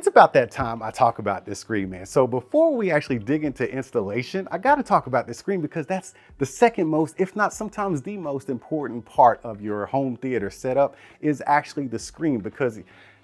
It's about that time I talk about this screen, man. So before we actually dig into installation, I got to talk about this screen because that's the second most, if not sometimes the most important part of your home theater setup is actually the screen. Because,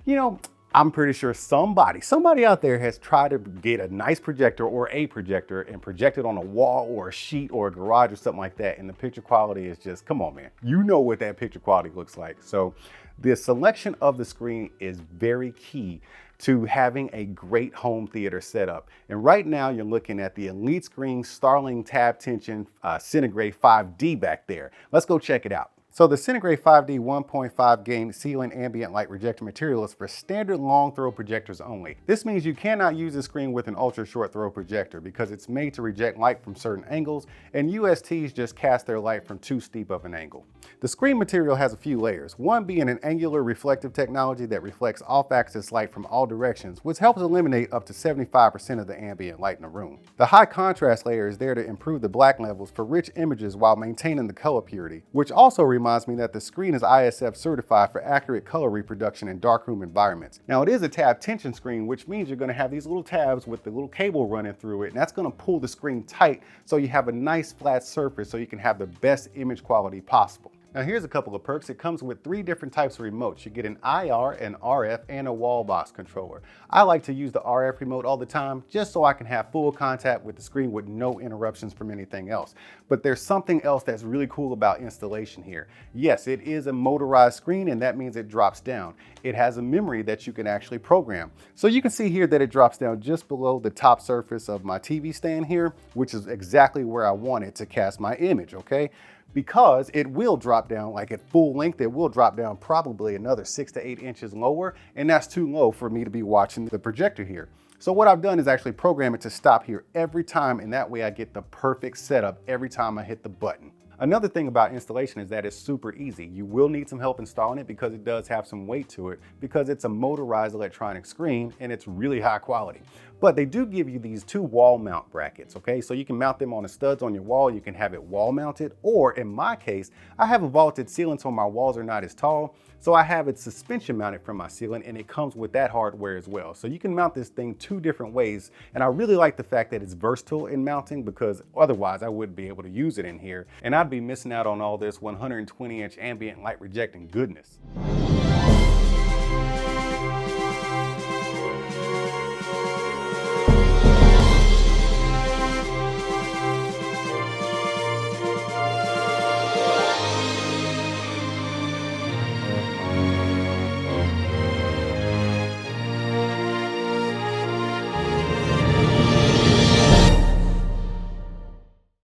you know, I'm pretty sure somebody out there has tried to get a nice projector or a projector and project it on a wall or a sheet or a garage or something like that. And the picture quality is just, come on, man. You know what that picture quality looks like. So the selection of the screen is very key to having a great home theater setup. And right now you're looking at the Elite Screen Starling Tab-Tension CineGrey 5D back there. Let's go check it out. So the CineGrey 5D 1.5 gain ceiling ambient light rejecting material is for standard long throw projectors only. This means you cannot use the screen with an ultra short throw projector because it's made to reject light from certain angles, and USTs just cast their light from too steep of an angle. The screen material has a few layers, one being an angular reflective technology that reflects off-axis light from all directions, which helps eliminate up to 75% of the ambient light in the room. The high contrast layer is there to improve the black levels for rich images while maintaining the color purity, which also reminds me that the screen is ISF certified for accurate color reproduction in darkroom environments. Now it is a tab tension screen, which means you're going to have these little tabs with the little cable running through it, and that's going to pull the screen tight so you have a nice flat surface so you can have the best image quality possible. Now here's a couple of perks. It comes with 3 different types of remotes. You get an IR, an RF, and a wall box controller. I like to use the RF remote all the time just so I can have full contact with the screen with no interruptions from anything else. But there's something else that's really cool about installation here. Yes, it is a motorized screen, and that means it drops down. It has a memory that you can actually program. So you can see here that it drops down just below the top surface of my TV stand here, which is exactly where I want it to cast my image, okay? Because it will drop down, like at full length, it will drop down probably another 6 to 8 inches lower, and that's too low for me to be watching the projector here. So what I've done is actually program it to stop here every time, and that way I get the perfect setup every time I hit the button. Another thing about installation is that it's super easy. You will need some help installing it because it does have some weight to it because it's a motorized electronic screen and it's really high quality. But they do give you these 2 wall mount brackets, okay? So you can mount them on the studs on your wall, you can have it wall mounted, or in my case, I have a vaulted ceiling so my walls are not as tall, so I have it suspension mounted from my ceiling, and it comes with that hardware as well. So you can mount this thing 2 different ways, and I really like the fact that it's versatile in mounting because otherwise I wouldn't be able to use it in here, and I'd be missing out on all this 120-inch ambient light rejecting goodness.